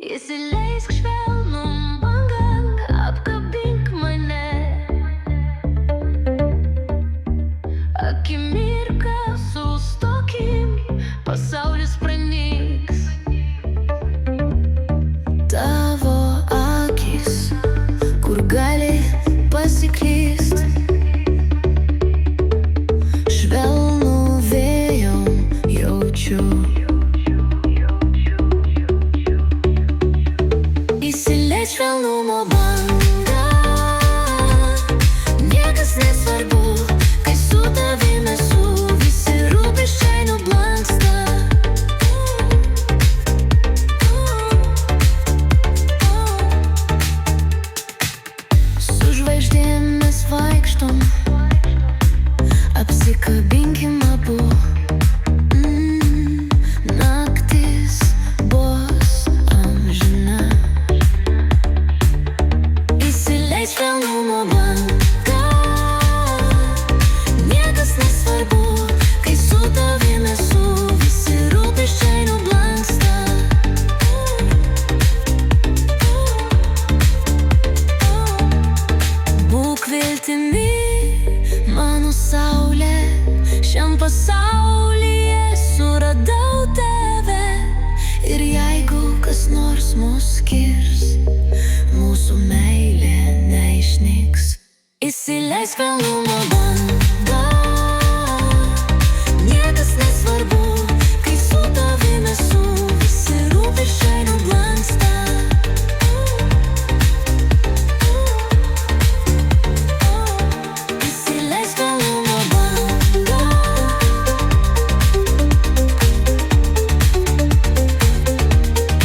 Įsileisk švelnum bangą, apkabink mane. Akimirką sustokim, pasaulis pranyks. Tavo akis, kur gali pasiklyst, švelnų vėjom jaučiu. Įsileis švelnumo bangą, niekas nesvarbu, kai su tavim esu, visi rūpesčiai nublanksta. Su žvaigždėm mes vaikštom, apsikabinkim abu. Naktis bus amžina. Įsileis švelnumo bangą, niekas nesvarbu, kai su tavim esu, visi rūpesčiai nublanksta. Būk viltimi, mano saulė, šiam pasaulyje suradau tave. Ir jeigu kas nors mus skirs, mūsų meilė neišnyks. Įsileisk švelnumo bangą, niekas nesvarbu, kai su tavim esu, visi rūpesčiai nublanksta. Įsileisk švelnumo bangą.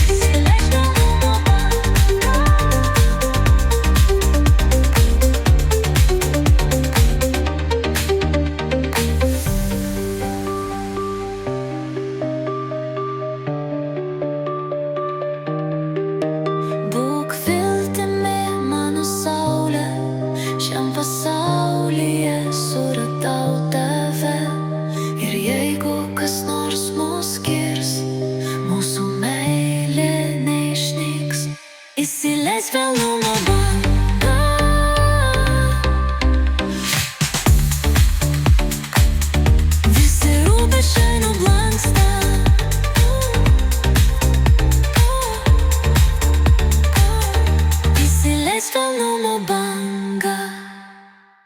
Įsileisk švelnumo bangą. Būk viltimi, mano saulė, šiam pasaulyje suradau tave. Ir jeigu kas nors